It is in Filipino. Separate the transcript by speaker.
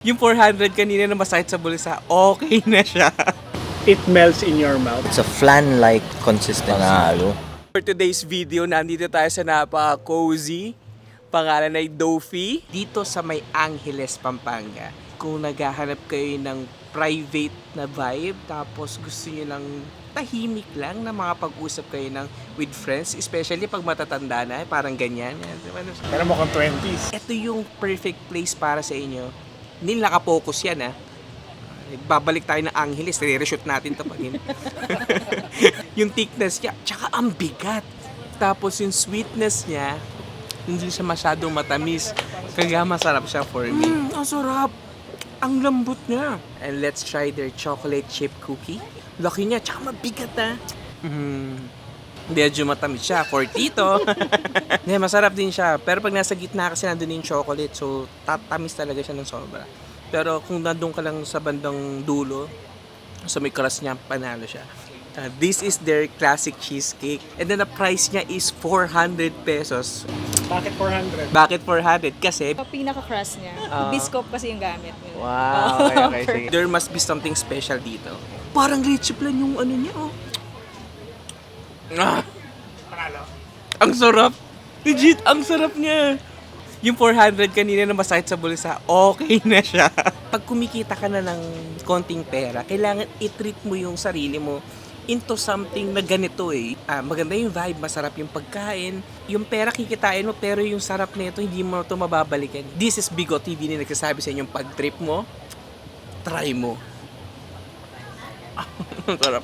Speaker 1: Yung 400 kanina na masakit sa bulsa, okay na siya.
Speaker 2: It melts in your mouth.
Speaker 3: It's a flan-like consistency. Panalo.
Speaker 1: For today's video, nandito tayo sa napaka-cozy. Pangalan ay Dofi. Dito sa may Angeles, Pampanga. Kung naghahanap kayo ng private na vibe, tapos gusto nyo lang tahimik lang na makapag-usap kayo with friends, especially pag matatanda na, parang ganyan.
Speaker 2: Pero mukhang 20s.
Speaker 1: Ito yung perfect place para sa inyo. Hindi nakapokus yan, ha. Babalik tayo ng Angeles, re-reshoot natin ito pag yung thickness niya, tsaka ang bigat. Tapos yung sweetness niya, hindi siya masyadong matamis. Kaya masarap siya for me. Ang sarap! Ang lambot niya. And let's try their chocolate chip cookie. Laki niya, tsaka mabigat, ha. Medyo matamis siya, for tito. Hindi, masarap din siya. Pero pag nasa gitna kasi nandun yung chocolate, so tatamis talaga siya ng sobra. Pero kung nandun ka lang sa bandang dulo, so may crust niya, panalo siya. This is their classic cheesecake. And then the price niya is 400 pesos.
Speaker 2: Bakit 400?
Speaker 1: Bakit 400? Kasi
Speaker 4: Pinaka-crust niya. Biscoff kasi yung gamit niya.
Speaker 1: wow, okay, sige. There must be something special dito. Parang leche plan yung ano niya, oh.
Speaker 2: Panalo.
Speaker 1: Ang sarap. Legit, ang sarap niya. Yung 400 kanina na masakit sa bulsa, okay na siya. Pag kumikita ka na ng konting pera, kailangan i-treat mo yung sarili mo into something na ganito eh. Maganda yung vibe, masarap yung pagkain. Yung pera kikitain mo, pero yung sarap nito hindi mo ito mababalikan. This is Bigo TV na nagsasabi sa inyong pag-trip mo, try mo. Sarap.